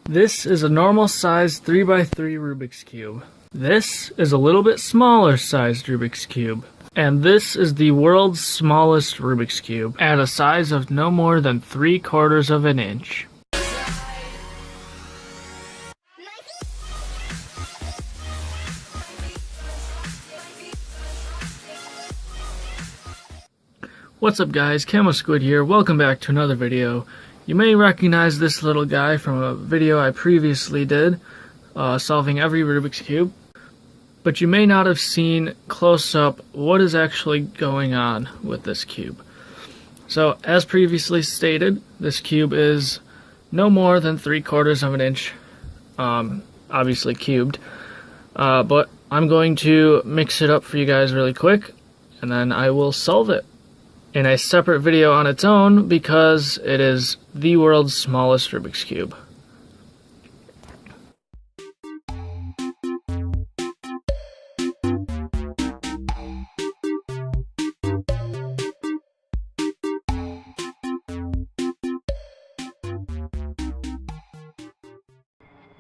This is a normal size 3x3 Rubik's Cube. This is a little bit smaller sized Rubik's Cube. And this is the world's smallest Rubik's Cube at a size of no more than 3/4 of an inch. What's up guys, CamoSquid here, welcome back to another video. You may recognize this little guy from a video I previously did, solving every Rubik's Cube. But you may not have seen close up what is actually going on with this cube. So, as previously stated, this cube is no more than 3/4 of an inch, obviously cubed. But I'm going to mix it up for you guys really quick, and then I will solve it in a separate video on its own because it is the world's smallest Rubik's Cube.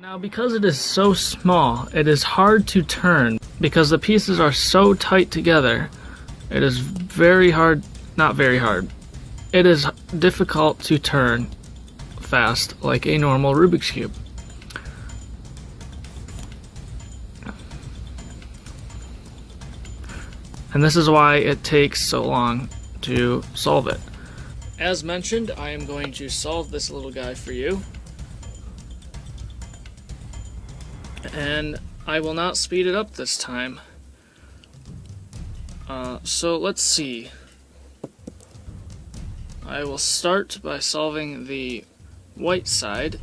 Now, because it is so small, it is hard to turn because the pieces are so tight together. It is very hard. Not very hard. It is difficult to turn fast like a normal Rubik's Cube. And this is why it takes so long to solve it. As mentioned, I am going to solve this little guy for you. And I will not speed it up this time. So let's see. I will start by solving the white side.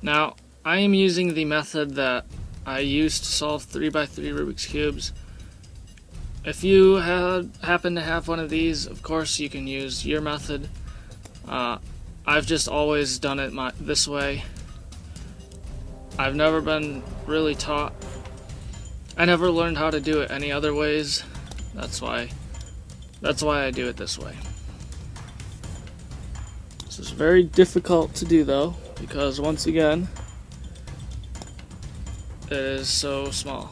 Now, I am using the method that I used to solve 3x3 Rubik's Cubes. If you happen to have one of these, of course you can use your method. I've just always done it this way. I've never been really taught. I never learned how to do it any other ways. That's why I do it this way. This is very difficult to do though, because once again, it is so small.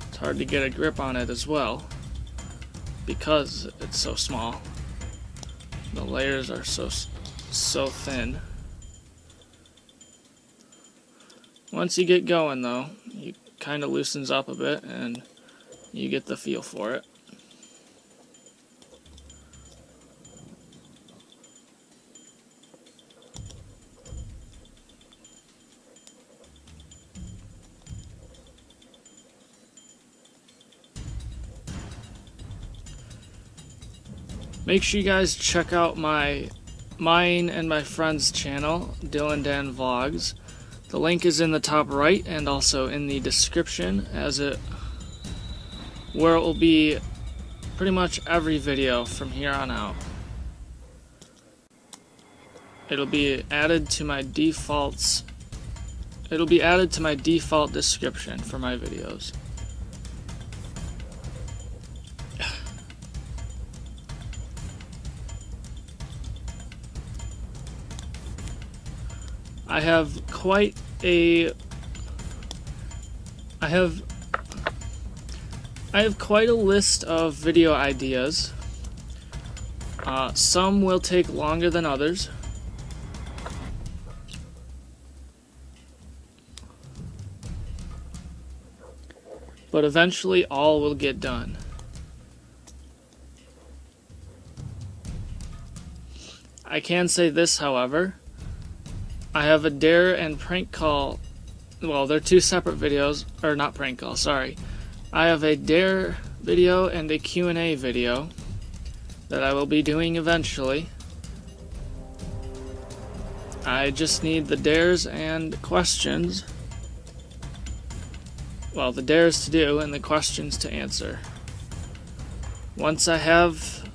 It's hard to get a grip on it as well, because it's so small. The layers are so thin. Once you get going though, it kind of loosens up a bit and you get the feel for it. Make sure you guys check out mine and my friend's channel, Dylan Dan Vlogs. The link is in the top right and also in the description, where it will be pretty much every video from here on out. It'll be added to my default description for my videos. I have quite a list of video ideas. Some will take longer than others. But eventually all will get done. I can say this, however. I have a dare and prank call. Well, they're two separate videos, or not prank call, sorry. I have a dare video and a Q&A video that I will be doing eventually. I just need the dares and questions. Well, the dares to do and the questions to answer. Once I have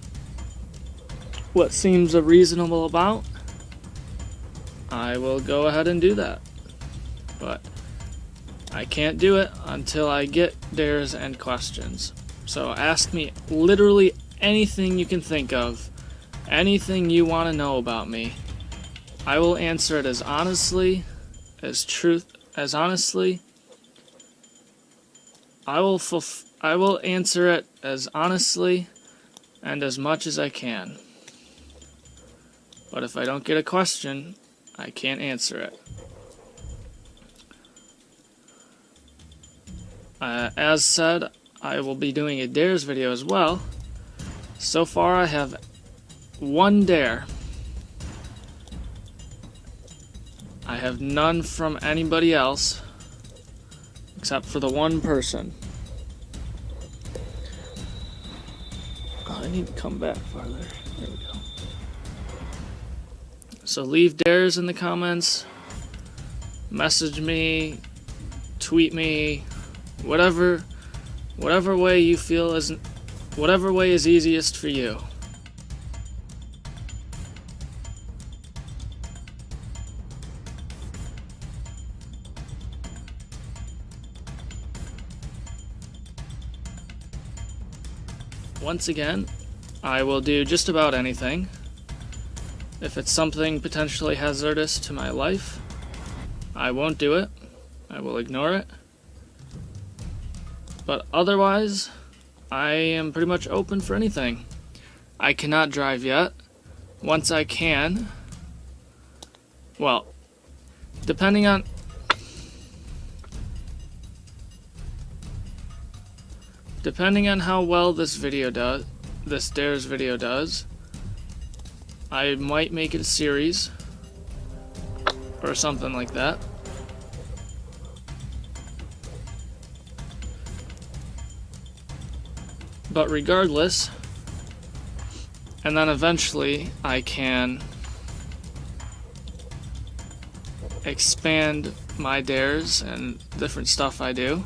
what seems a reasonable amount, I will go ahead and do that. But I can't do it until I get dares and questions. So ask me literally anything you can think of, anything you want to know about me. I will answer it as honestly, as honestly. I will answer it as honestly and as much as I can. But if I don't get a question, I can't answer it. As said, I will be doing a dares video as well. So far I have one dare. I have none from anybody else, except for the one person. Oh, I need to come back farther. There we go. So leave dares in the comments, message me, tweet me, whatever way you feel is, whatever way is easiest for you. Once again, I will do just about anything. If it's something potentially hazardous to my life, I won't do it. I will ignore it. But otherwise, I am pretty much open for anything. I cannot drive yet. Once I can, well, depending on how well this dares video does, I might make it a series or something like that. But regardless, and then eventually I can expand my dares and different stuff I do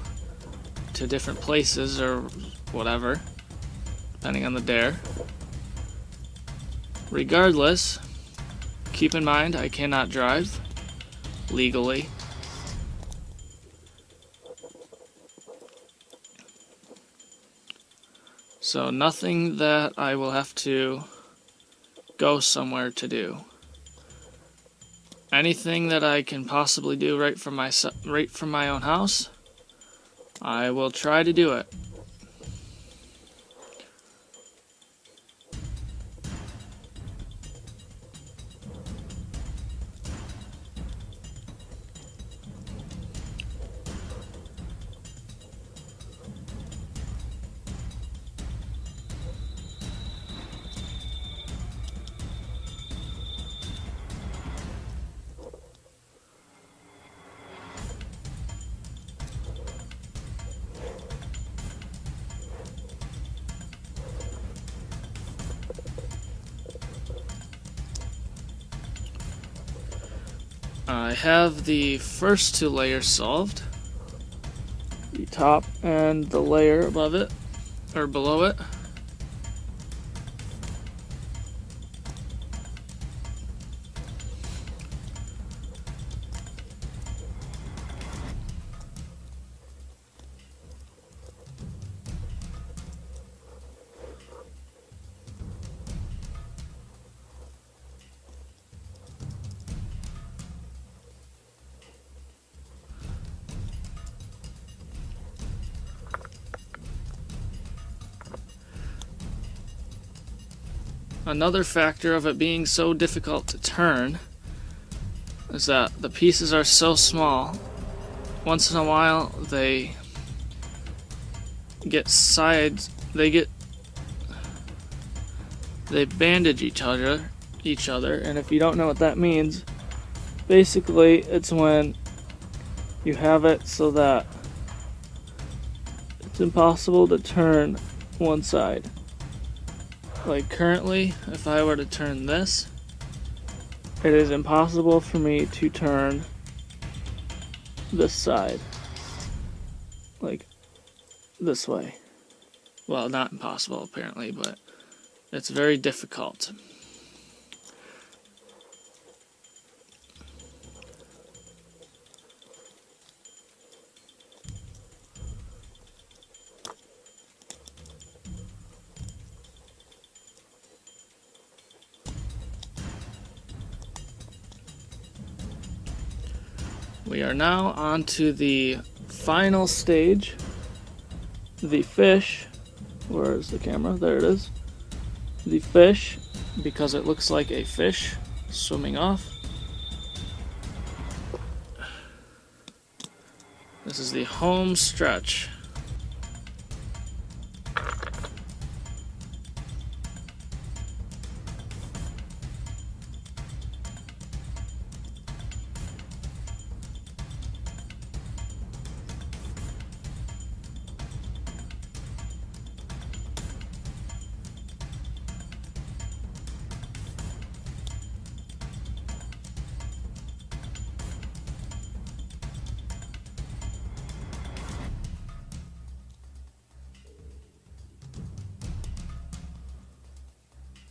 to different places or whatever, depending on the dare. Regardless, keep in mind I cannot drive legally. So nothing that I will have to go somewhere to do. Anything that I can possibly do right from my own house, I will try to do it. I have the first two layers solved. The top and the layer above it, or below it. Another factor of it being so difficult to turn is that the pieces are so small. Once in a while they get sides, they bandage each other, and if you don't know what that means, basically it's when you have it so that it's impossible to turn one side. Like currently, if I were to turn this, it is impossible for me to turn this side. Like this way. Well, not impossible apparently, but it's very difficult. We are now on to the final stage. The fish. Where is the camera? There it is. The fish, because it looks like a fish swimming off. This is the home stretch.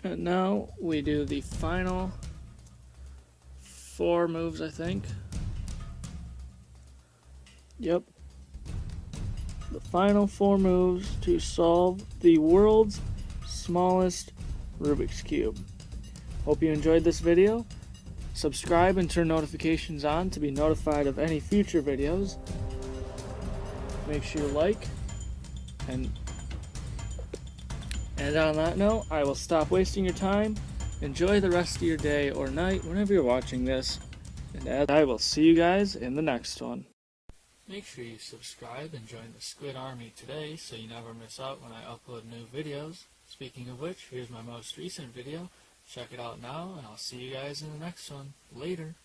And now we do the final 4 moves, I think. Yep. The final 4 moves to solve the world's smallest Rubik's Cube. Hope you enjoyed this video. Subscribe and turn notifications on to be notified of any future videos. Make sure you like. And on that note, I will stop wasting your time. Enjoy the rest of your day or night whenever you're watching this. And I will see you guys in the next one. Make sure you subscribe and join the Squid Army today so you never miss out when I upload new videos. Speaking of which, here's my most recent video. Check it out now, and I'll see you guys in the next one. Later.